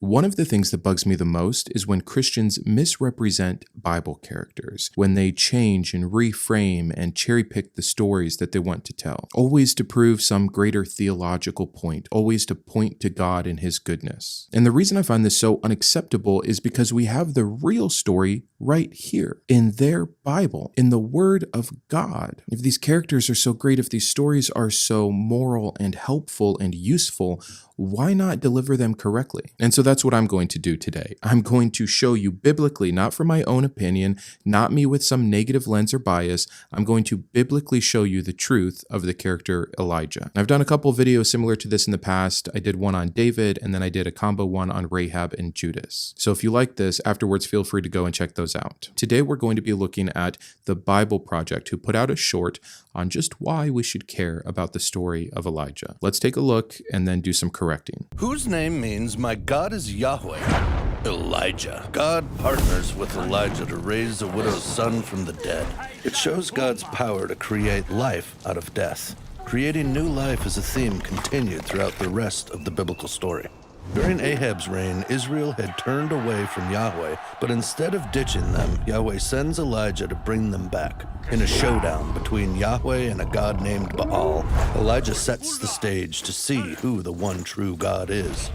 One of the things that bugs me the most is when Christians misrepresent Bible characters, when they change and reframe and cherry pick the stories that they want to tell, always to prove some greater theological point, always to point to God and His goodness. And the reason I find this so unacceptable is because we have the real story right here in their Bible, in the Word of God. If these characters are so great, if these stories are so moral and helpful and useful, why not deliver them correctly? And so that's what I'm going to do today. I'm going to show you biblically, not from my own opinion, not me with some negative lens or bias. I'm going to biblically show you the truth of the character Elijah. I've done a couple videos similar to this in the past. I did one on David, and then I did a combo one on Rahab and Judas. So if you like this, afterwards feel free to go and check those out. Today we're going to be looking at the BibleProject, who put out a short on just why we should care about the story of Elijah. Let's take a look and then do some correcting. Whose name means my God is Yahweh? Elijah. God partners with Elijah to raise a widow's son from the dead. It shows God's power to create life out of death. Creating new life is a theme continued throughout the rest of the biblical story. During Ahab's reign, Israel had turned away from Yahweh, but instead of ditching them, Yahweh sends Elijah to bring them back. In a showdown between Yahweh and a god named Baal, Elijah sets the stage to see who the one true God is.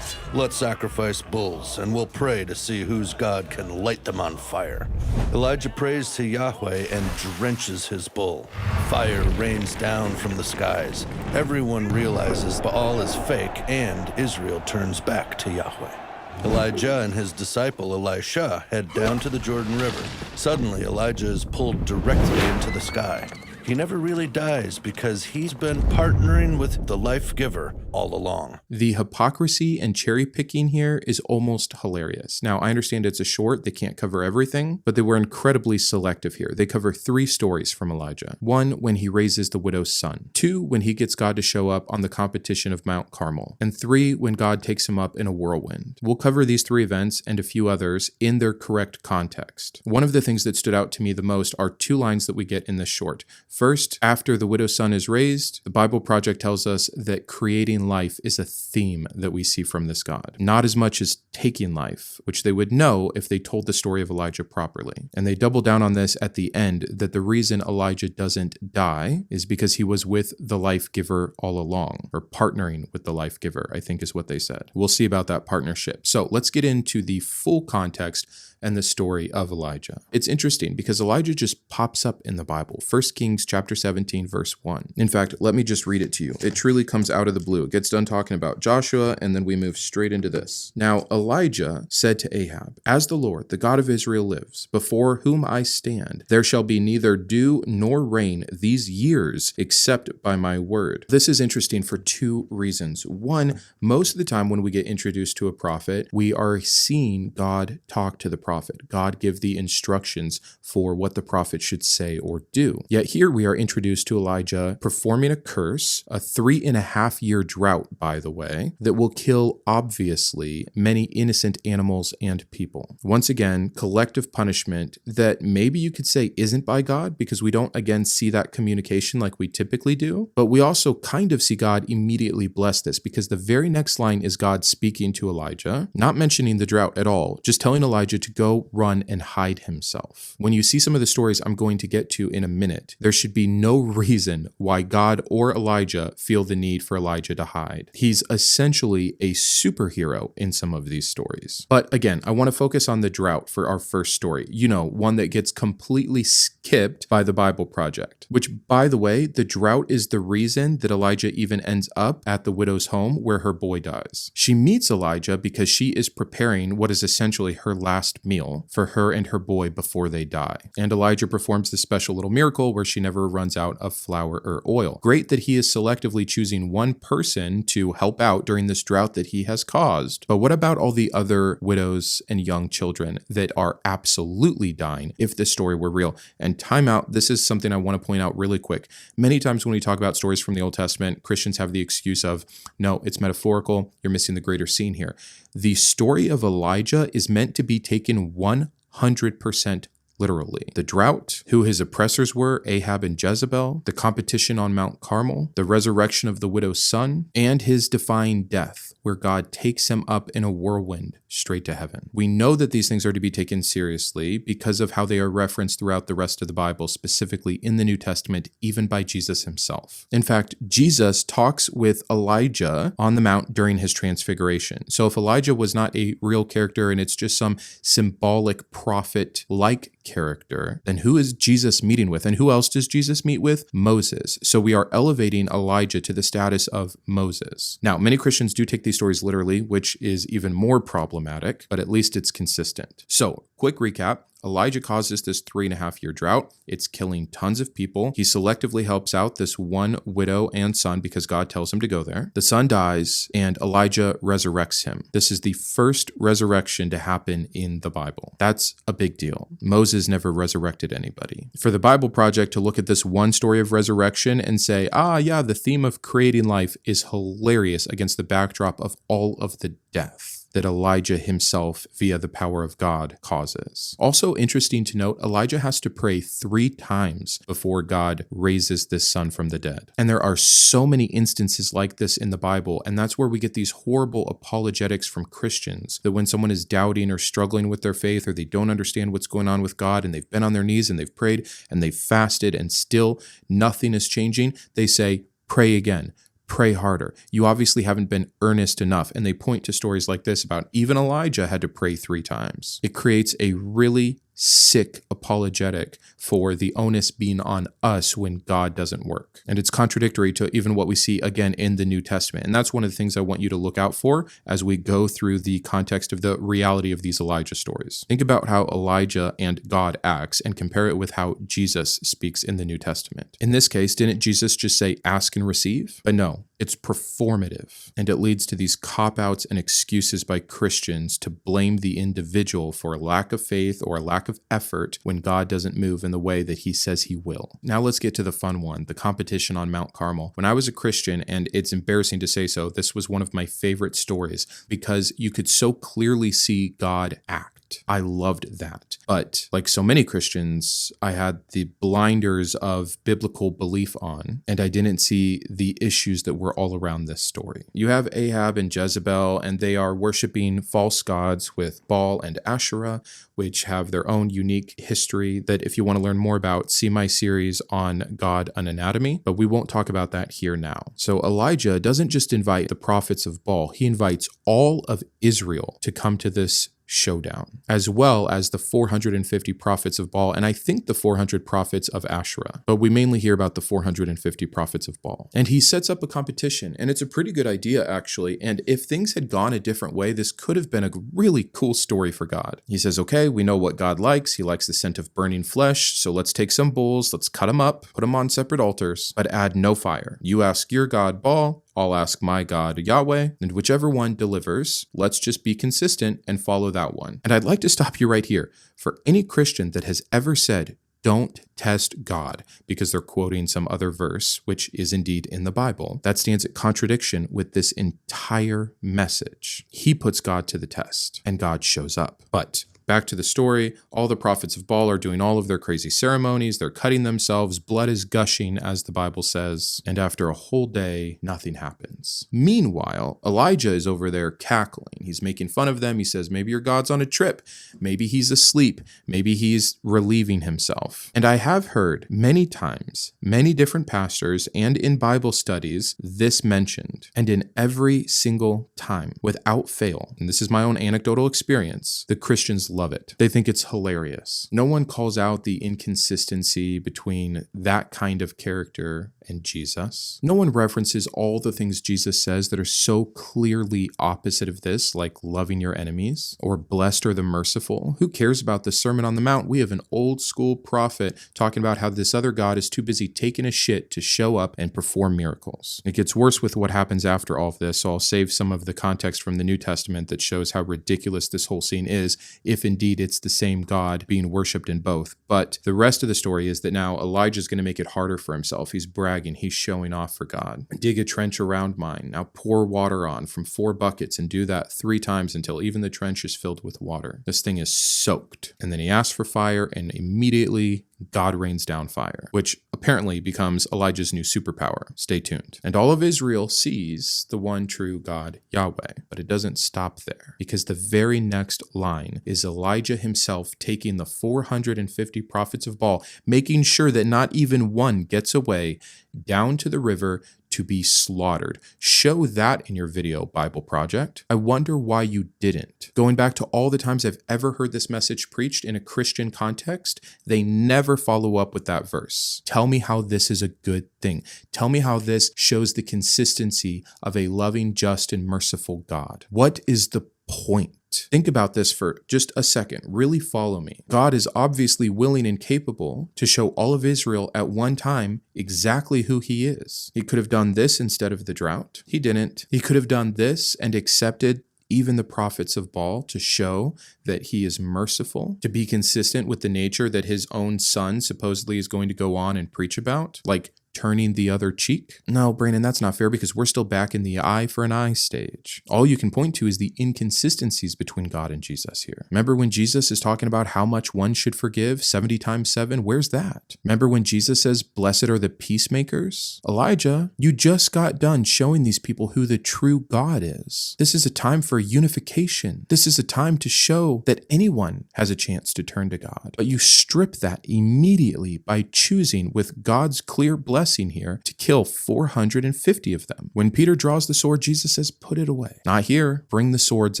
Let's sacrifice bulls, and we'll pray to see whose God can light them on fire. Elijah prays to Yahweh and drenches his bull. Fire rains down from the skies. Everyone realizes Baal is fake, and Israel turns back to Yahweh. Elijah and his disciple Elisha head down to the Jordan River. Suddenly, Elijah is pulled directly into the sky. He never really dies because he's been partnering with the life giver all along. The hypocrisy and cherry picking here is almost hilarious. Now, I understand it's a short, they can't cover everything, but they were incredibly selective here. They cover 3 stories from Elijah. 1, when he raises the widow's son. 2, when he gets God to show up on the competition of Mount Carmel. And 3, when God takes him up in a whirlwind. We'll cover these 3 events and a few others in their correct context. One of the things that stood out to me the most are 2 lines that we get in this short. First, after the widow's son is raised, the BibleProject tells us that creating life is a theme that we see from this God. Not as much as taking life, which they would know if they told the story of Elijah properly. And they double down on this at the end, that the reason Elijah doesn't die is because he was with the life giver all along, or partnering with the life giver, I think is what they said. We'll see about that partnership. So let's get into the full context and the story of Elijah. It's interesting because Elijah just pops up in the Bible. 1 Kings chapter 17, verse 1. In fact, let me just read it to you. It truly comes out of the blue. It gets done talking about Joshua, and then we move straight into this. Now, Elijah said to Ahab, "As the Lord, the God of Israel lives, before whom I stand, there shall be neither dew nor rain these years except by my word." This is interesting for 2 reasons. One, most of the time when we get introduced to a prophet, we are seeing God talk to the prophet. God give the instructions for what the prophet should say or do. Yet here we are introduced to Elijah performing a curse, a 3.5-year drought, by the way, that will kill, obviously, many innocent animals and people. Once again, collective punishment that maybe you could say isn't by God, because we don't, again, see that communication like we typically do. But we also kind of see God immediately bless this, because the very next line is God speaking to Elijah, not mentioning the drought at all, just telling Elijah to go run and hide himself. When you see some of the stories I'm going to get to in a minute, there should be no reason why God or Elijah feel the need for Elijah to hide. He's essentially a superhero in some of these stories. But again, I want to focus on the drought for our first story. You know, one that gets completely skipped by the BibleProject, which, by the way, the drought is the reason that Elijah even ends up at the widow's home where her boy dies. She meets Elijah because she is preparing what is essentially her last meal for her and her boy before they die. And Elijah performs this special little miracle where she never runs out of flour or oil. Great that he is selectively choosing one person to help out during this drought that he has caused. But what about all the other widows and young children that are absolutely dying if this story were real? And time out, this is something I want to point out really quick. Many times when we talk about stories from the Old Testament, Christians have the excuse of, no, it's metaphorical, you're missing the greater scene here. The story of Elijah is meant to be taken 100% literally. The drought, who his oppressors were, Ahab and Jezebel, the competition on Mount Carmel, the resurrection of the widow's son, and his defying death, where God takes him up in a whirlwind straight to heaven. We know that these things are to be taken seriously because of how they are referenced throughout the rest of the Bible, specifically in the New Testament, even by Jesus himself. In fact, Jesus talks with Elijah on the mount during his transfiguration. So if Elijah was not a real character and it's just some symbolic prophet-like character, then who is Jesus meeting with? And who else does Jesus meet with? Moses. So we are elevating Elijah to the status of Moses. Now, many Christians do take these stories literally, which is even more problematic, but at least it's consistent. So, quick recap. Elijah causes this 3.5-year drought. It's killing tons of people. He selectively helps out this one widow and son because God tells him to go there. The son dies and Elijah resurrects him. This is the first resurrection to happen in the Bible. That's a big deal. Moses never resurrected anybody. For the Bible Project to look at this one story of resurrection and say, yeah, the theme of creating life is hilarious against the backdrop of all of the death that Elijah himself, via the power of God, causes. Also interesting to note, Elijah has to pray 3 times before God raises this son from the dead. And there are so many instances like this in the Bible, and that's where we get these horrible apologetics from Christians, that when someone is doubting or struggling with their faith, or they don't understand what's going on with God, and they've been on their knees and they've prayed and they've fasted and still nothing is changing, they say, pray again. Pray harder. You obviously haven't been earnest enough. And they point to stories like this about even Elijah had to pray 3 times. It creates a really sick apologetic for the onus being on us when God doesn't work. And it's contradictory to even what we see again in the New Testament. And that's one of the things I want you to look out for as we go through the context of the reality of these Elijah stories. Think about how Elijah and God acts and compare it with how Jesus speaks in the New Testament. In this case, didn't Jesus just say, ask and receive? But no, it's performative. And it leads to these cop-outs and excuses by Christians to blame the individual for a lack of faith or a lack of effort when God doesn't move in the way that he says he will. Now let's get to the fun one, the competition on Mount Carmel. When I was a Christian, and it's embarrassing to say so, this was one of my favorite stories because you could so clearly see God act. I loved that. But like so many Christians, I had the blinders of biblical belief on, and I didn't see the issues that were all around this story. You have Ahab and Jezebel, and they are worshiping false gods with Baal and Asherah, which have their own unique history that if you want to learn more about, see my series on God, an Anatomy, but we won't talk about that here now. So Elijah doesn't just invite the prophets of Baal, he invites all of Israel to come to this showdown, as well as the 450 prophets of Baal, and I think the 400 prophets of Asherah, but we mainly hear about the 450 prophets of Baal. And he sets up a competition, and it's a pretty good idea, actually, and if things had gone a different way, this could have been a really cool story for God. He says, okay, we know what God likes. He likes the scent of burning flesh, so let's take some bulls, let's cut them up, put them on separate altars, but add no fire. You ask your God, Baal, I'll ask my God, Yahweh, and whichever one delivers, let's just be consistent and follow that one. And I'd like to stop you right here. For any Christian that has ever said, don't test God, because they're quoting some other verse, which is indeed in the Bible, that stands at contradiction with this entire message. He puts God to the test, and God shows up. But back to the story, all the prophets of Baal are doing all of their crazy ceremonies, they're cutting themselves, blood is gushing, as the Bible says, and after a whole day, nothing happens. Meanwhile, Elijah is over there cackling. He's making fun of them. He says, maybe your God's on a trip, maybe he's asleep, maybe he's relieving himself. And I have heard many times, many different pastors, and in Bible studies, this mentioned. And in every single time, without fail, and this is my own anecdotal experience, the Christians love it. They think it's hilarious. No one calls out the inconsistency between that kind of character and Jesus. No one references all the things Jesus says that are so clearly opposite of this, like loving your enemies or blessed are the merciful. Who cares about the Sermon on the Mount? We have an old school prophet talking about how this other God is too busy taking a shit to show up and perform miracles. It gets worse with what happens after all of this, so I'll save some of the context from the New Testament that shows how ridiculous this whole scene is if if indeed it's the same God being worshipped in both. But the rest of the story is that now Elijah's going to make it harder for himself. He's bragging. He's showing off for God. Dig a trench around mine. Now pour water on from 4 buckets and do that 3 times until even the trench is filled with water. This thing is soaked. And then he asks for fire, and immediately God rains down fire, which apparently becomes Elijah's new superpower. Stay tuned. And all of Israel sees the one true God, Yahweh. But it doesn't stop there, because the very next line is Elijah himself taking the 450 prophets of Baal, making sure that not even one gets away, down to the river to be slaughtered. Show that in your video, Bible Project. I wonder why you didn't. Going back to all the times I've ever heard this message preached in a Christian context, they never follow up with that verse. Tell me how this is a good thing. Tell me how this shows the consistency of a loving, just, and merciful God. What is the point? Think about this for just a second. Really follow me. God is obviously willing and capable to show all of Israel at one time exactly who he is. He could have done this instead of the drought. He didn't. He could have done this and accepted even the prophets of Baal to show that he is merciful, to be consistent with the nature that his own son supposedly is going to go on and preach about, like turning the other cheek. No, Brandon, that's not fair, because we're still back in the eye for an eye stage. All you can point to is the inconsistencies between God and Jesus here. Remember when Jesus is talking about how much one should forgive 70 times 7? Where's that? Remember when Jesus says, blessed are the peacemakers? Elijah, you just got done showing these people who the true God is. This is a time for unification. This is a time to show that anyone has a chance to turn to God. But you strip that immediately by choosing, with God's clear blessing here, to kill 450 of them. When Peter draws the sword, Jesus says, put it away. Not here, bring the swords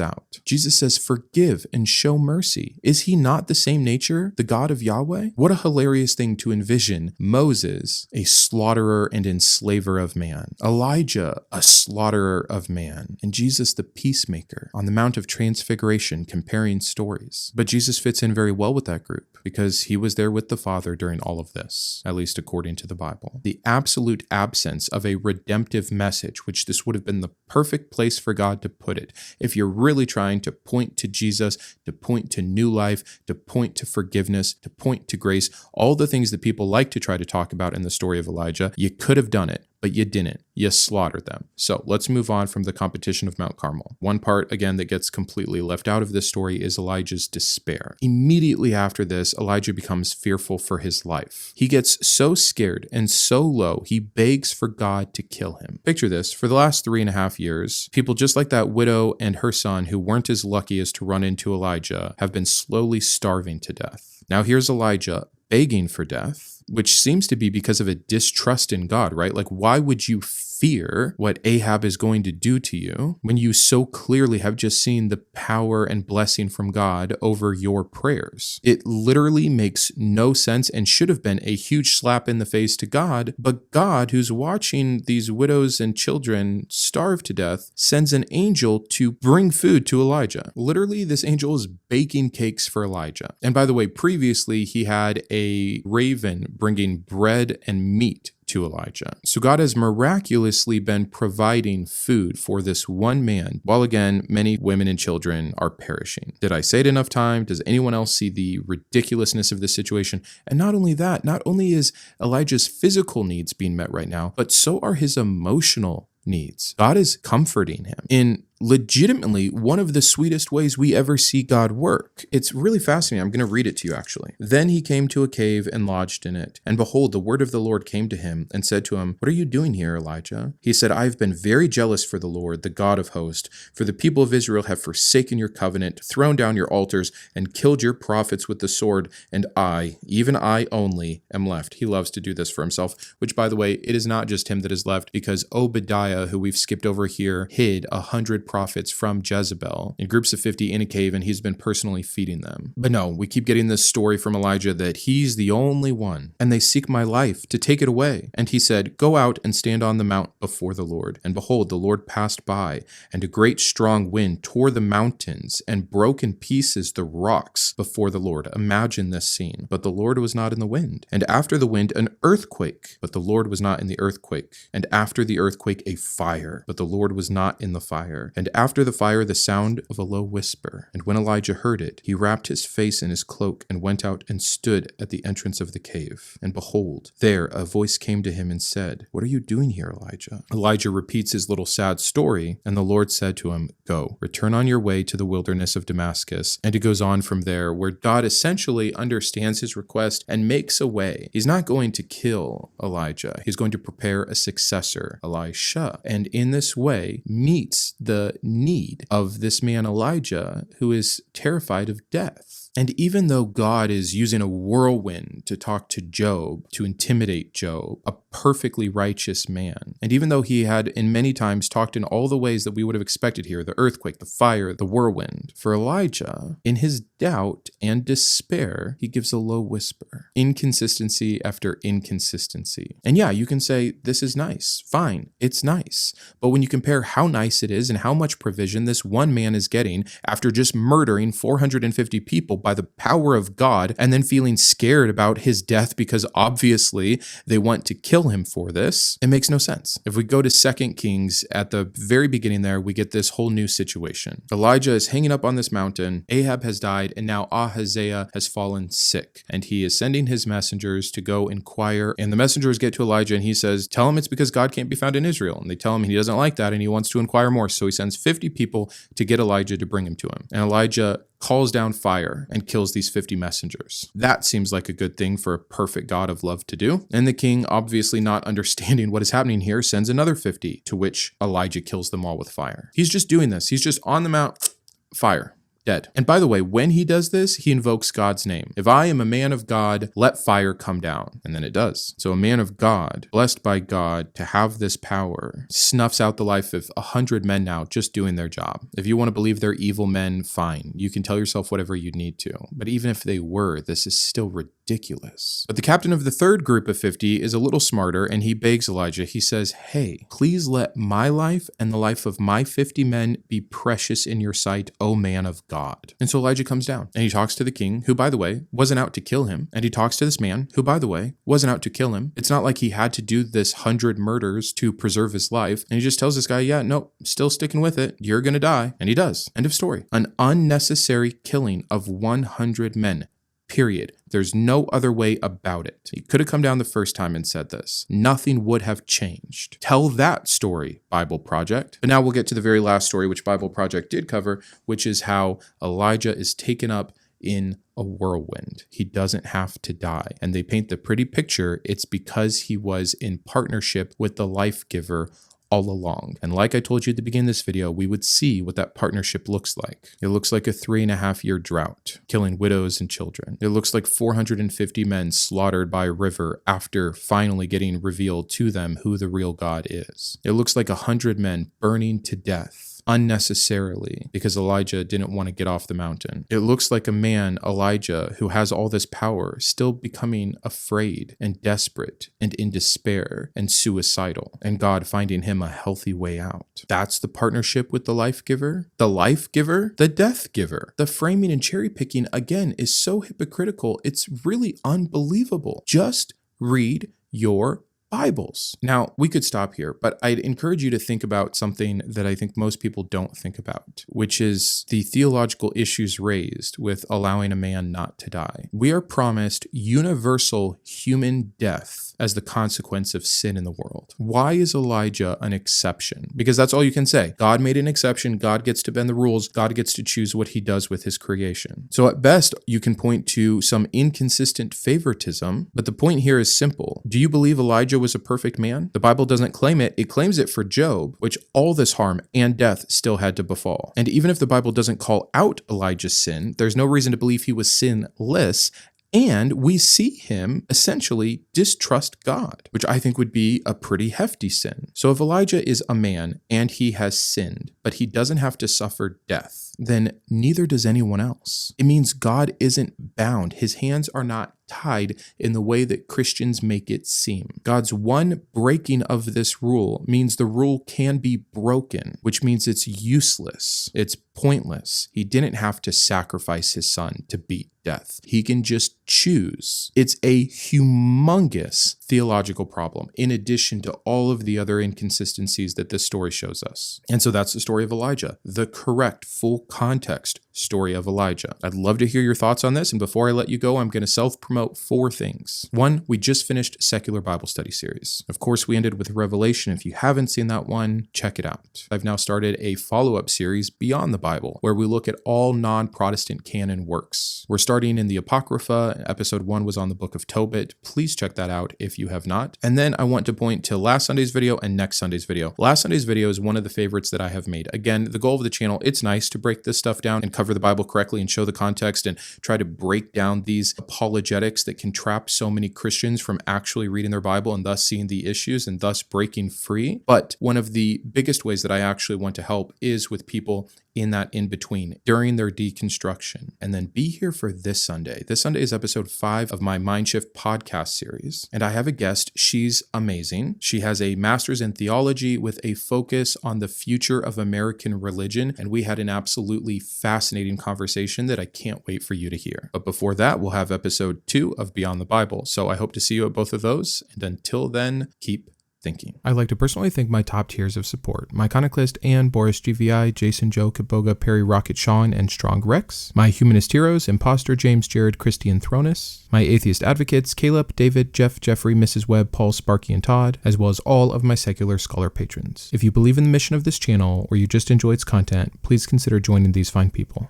out. Jesus says, forgive and show mercy. Is he not the same nature, the God of Yahweh? What a hilarious thing to envision Moses, a slaughterer and enslaver of man, Elijah, a slaughterer of man, and Jesus, the peacemaker, on the Mount of Transfiguration, comparing stories. But Jesus fits in very well with that group, because he was there with the Father during all of this, at least according to the Bible. The absolute absence of a redemptive message, which this would have been the perfect place for God to put it. If you're really trying to point to Jesus, to point to new life, to point to forgiveness, to point to grace, all the things that people like to try to talk about in the story of Elijah, you could have done it. But you didn't. You slaughtered them. So let's move on from the competition of Mount Carmel. One part, again, that gets completely left out of this story is Elijah's despair. Immediately after this, Elijah becomes fearful for his life. He gets so scared and so low, he begs for God to kill him. Picture this. For the last 3.5 years, people just like that widow and her son, who weren't as lucky as to run into Elijah, have been slowly starving to death. Now here's Elijah begging for death, which seems to be because of a distrust in God, right? Like, why would you fear what Ahab is going to do to you when you so clearly have just seen the power and blessing from God over your prayers? It literally makes no sense and should have been a huge slap in the face to God, but God, who's watching these widows and children starve to death, sends an angel to bring food to Elijah. Literally, this angel is baking cakes for Elijah. And by the way, previously he had a raven bringing bread and meat to Elijah. So God has miraculously been providing food for this one man, while again, many women and children are perishing. Did I say it enough time? Does anyone else see the ridiculousness of this situation? And not only that, not only is Elijah's physical needs being met right now, but so are his emotional needs. God is comforting him in legitimately one of the sweetest ways we ever see God work. It's really fascinating. I'm going to read it to you, actually. Then he came to a cave and lodged in it. And behold, the word of the Lord came to him and said to him, what are you doing here, Elijah? He said, I have been very jealous for the Lord, the God of hosts, for the people of Israel have forsaken your covenant, thrown down your altars, and killed your prophets with the sword. And I, even I only, am left. He loves to do this for himself, which, by the way, it is not just him that is left, because Obadiah, who we've skipped over here, hid 100 prophets from Jezebel in groups of 50 in a cave, and he's been personally feeding them. But no, we keep getting this story from Elijah that he's the only one, and they seek my life to take it away. And he said, go out and stand on the mount before the Lord. And behold, the Lord passed by, and a great strong wind tore the mountains and broke in pieces the rocks before the Lord. Imagine this scene. But the Lord was not in the wind. And after the wind, an earthquake. But the Lord was not in the earthquake. And after the earthquake, a fire. But the Lord was not in the fire. And after the fire, the sound of a low whisper. And when Elijah heard it, he wrapped his face in his cloak and went out and stood at the entrance of the cave. And behold, there a voice came to him and said, "What are you doing here, Elijah?" Elijah repeats his little sad story, and the Lord said to him, "Go, return on your way to the wilderness of Damascus." And it goes on from there, where God essentially understands his request and makes a way. He's not going to kill Elijah. He's going to prepare a successor, Elisha, and in this way meets the need of this man Elijah, who is terrified of death. And even though God is using a whirlwind to talk to Job, to intimidate Job, a perfectly righteous man, and even though he had in many times talked in all the ways that we would have expected here, the earthquake, the fire, the whirlwind, for Elijah, in his doubt and despair, he gives a low whisper. Inconsistency after inconsistency. And yeah, you can say, this is nice. Fine, it's nice. But when you compare how nice it is and how much provision this one man is getting after just murdering 450 people by the power of God, and then feeling scared about his death because obviously they want to kill him for this, it makes no sense. If we go to 2 Kings, at the very beginning there, we get this whole new situation. Elijah is hanging up on this mountain, Ahab has died, and now Ahaziah has fallen sick, and he is sending his messengers to go inquire, and the messengers get to Elijah and he says, tell him it's because God can't be found in Israel, and they tell him he doesn't like that and he wants to inquire more, so he sends 50 people to get Elijah to bring him to him, and Elijah calls down fire and kills these 50 messengers. That seems like a good thing for a perfect God of love to do. And the king, obviously not understanding what is happening here, sends another 50, to which Elijah kills them all with fire. He's just doing this. He's just on the mount, fire. Dead. And by the way, when he does this, he invokes God's name. If I am a man of God, let fire come down. And then it does. So a man of God, blessed by God to have this power, snuffs out the life of 100 men now just doing their job. If you want to believe they're evil men, fine. You can tell yourself whatever you need to. But even if they were, this is still ridiculous. But the captain of the third group of 50 is a little smarter, and he begs Elijah. He says, hey, please let my life and the life of my 50 men be precious in your sight, O man of God. And so Elijah comes down and he talks to the king, who, by the way, wasn't out to kill him. And he talks to this man, who, by the way, wasn't out to kill him. It's not like he had to do this 100 murders to preserve his life. And he just tells this guy, yeah, no, still sticking with it. You're going to die. And he does. End of story. An unnecessary killing of 100 men. Period. There's no other way about it. He could have come down the first time and said this. Nothing would have changed. Tell that story, BibleProject. But now we'll get to the very last story, which BibleProject did cover, which is how Elijah is taken up in a whirlwind. He doesn't have to die. And they paint the pretty picture. It's because he was in partnership with the life giver all along. And like I told you at the beginning of this video, we would see what that partnership looks like. It looks like a 3.5-year drought, killing widows and children. It looks like 450 men slaughtered by a river after finally getting revealed to them who the real God is. It looks like 100 men burning to death unnecessarily because Elijah didn't want to get off the mountain. It looks like a man, Elijah, who has all this power, still becoming afraid and desperate and in despair and suicidal, and God finding him a healthy way out. That's the partnership with the life giver, the death giver. The framing and cherry picking, again, is so hypocritical. It's really unbelievable. Just read your Bibles. Now, we could stop here, but I'd encourage you to think about something that I think most people don't think about, which is the theological issues raised with allowing a man not to die. We are promised universal human death as the consequence of sin in the world. Why is Elijah an exception? Because that's all you can say. God made an exception. God gets to bend the rules. God gets to choose what he does with his creation. So at best, you can point to some inconsistent favoritism, but the point here is simple. Do you believe Elijah was a perfect man? The Bible doesn't claim it. It claims it for Job, which all this harm and death still had to befall. And even if the Bible doesn't call out Elijah's sin, there's no reason to believe he was sinless. And we see him essentially distrust God, which I think would be a pretty hefty sin. So if Elijah is a man and he has sinned, but he doesn't have to suffer death, then neither does anyone else. It means God isn't bound. His hands are not tied in the way that Christians make it seem. God's one breaking of this rule means the rule can be broken, which means it's useless. It's pointless. He didn't have to sacrifice his son to beat death. He can just choose. It's a humongous theological problem, in addition to all of the other inconsistencies that this story shows us. And so that's the story of Elijah, the correct, full context story of Elijah. I'd love to hear your thoughts on this. And before I let you go, I'm going to self-promote 4 things. 1, we just finished Secular Bible Study Series. Of course, we ended with Revelation. If you haven't seen that one, check it out. I've now started a follow-up series Beyond the Bible, where we look at all non-Protestant canon works. We're starting in the Apocrypha. Episode 1 was on the book of Tobit. Please check that out if you have not. And then I want to point to last Sunday's video and next Sunday's video. Last Sunday's video is one of the favorites that I have made. Again, the goal of the channel, it's nice to break this stuff down and cover the Bible correctly and show the context and try to break down these apologetics that can trap so many Christians from actually reading their Bible and thus seeing the issues and thus breaking free. But one of the biggest ways that I actually want to help is with people in that in-between during their deconstruction. And then be here for this Sunday. This Sunday is episode 5 of my Mindshift podcast series. And I have a guest. She's amazing. She has a master's in theology with a focus on the future of American religion. And we had an absolutely fascinating conversation that I can't wait for you to hear. But before that, we'll have episode 2 of Beyond the Bible. So I hope to see you at both of those. And until then, keep thinking. I'd like to personally thank my top tiers of support: my Iconoclast and Boris GVI, Jason, Joe, Kaboga, Perry, Rocket, Sean, and Strong Rex, my Humanist Heroes, Imposter, James, Jared, Christy, and Thronus, my Atheist Advocates, Caleb, David, Jeff, Jeffrey, Mrs. Webb, Paul, Sparky, and Todd, as well as all of my Secular Scholar patrons. If you believe in the mission of this channel or you just enjoy its content, please consider joining these fine people.